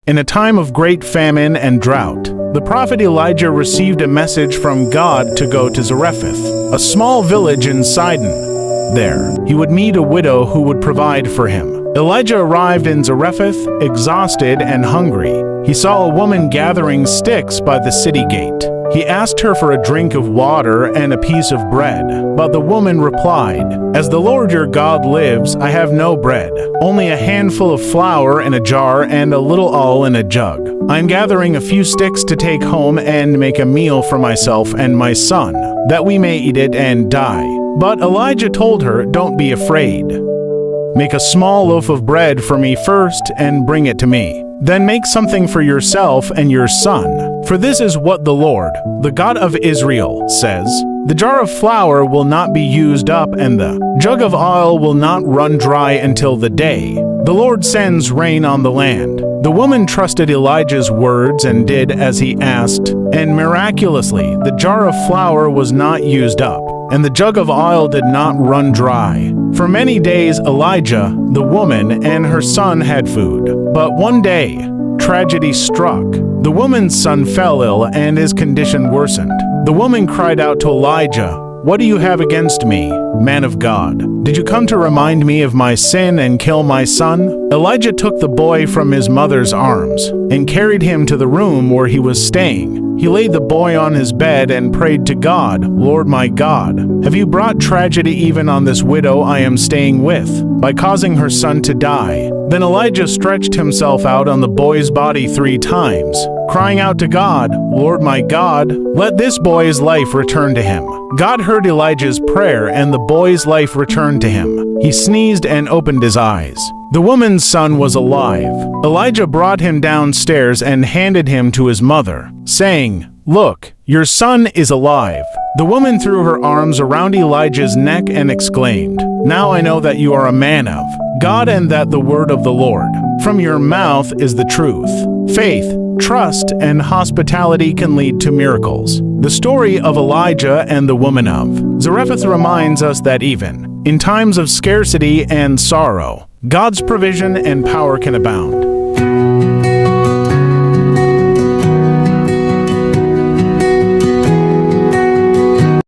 In a time of great famine and drought, the prophet Elijah received a message from God to go to Zarephath, a small village in Sidon. There, he would meet a widow who would provide for him. Elijah arrived in Zarephath, exhausted and hungry. He saw a woman gathering sticks by the city gate. He asked her for a drink of water and a piece of bread, but the woman replied, "As the Lord your God lives, I have no bread, only a handful of flour in a jar and a little oil in a jug. I am gathering a few sticks to take home and make a meal for myself and my son, that we may eat it and die." But Elijah told her, "Don't be afraid. Make a small loaf of bread for me first and bring it to me. Then make something for yourself and your son. For this is what the Lord, the God of Israel, says: the jar of flour will not be used up and the jug of oil will not run dry until the day the Lord sends rain on the land." The woman trusted Elijah's words and did as he asked, and miraculously the jar of flour was not used up, and the jug of oil did not run dry. For many days Elijah, the woman, and her son had food. But one day, tragedy struck. The woman's son fell ill and his condition worsened. The woman cried out to Elijah, "What do you have against me, man of God? Did you come to remind me of my sin and kill my son?" Elijah took the boy from his mother's arms and carried him to the room where he was staying. He laid the boy on his bed and prayed to God, "Lord my God, have you brought tragedy even on this widow I am staying with, by causing her son to die?" Then Elijah stretched himself out on the boy's body 3 times, crying out to God, "Lord my God, let this boy's life return to him." God heard Elijah's prayer and the boy's life returned to him. He sneezed and opened his eyes. The woman's son was alive. Elijah brought him downstairs and handed him to his mother, saying, "Look, your son is alive." The woman threw her arms around Elijah's neck and exclaimed, "Now I know that you are a man of God and that the word of the Lord from your mouth is the truth." Faith, trust, and hospitality can lead to miracles. The story of Elijah and the woman of Zarephath reminds us that even in times of scarcity and sorrow, God's provision and power can abound.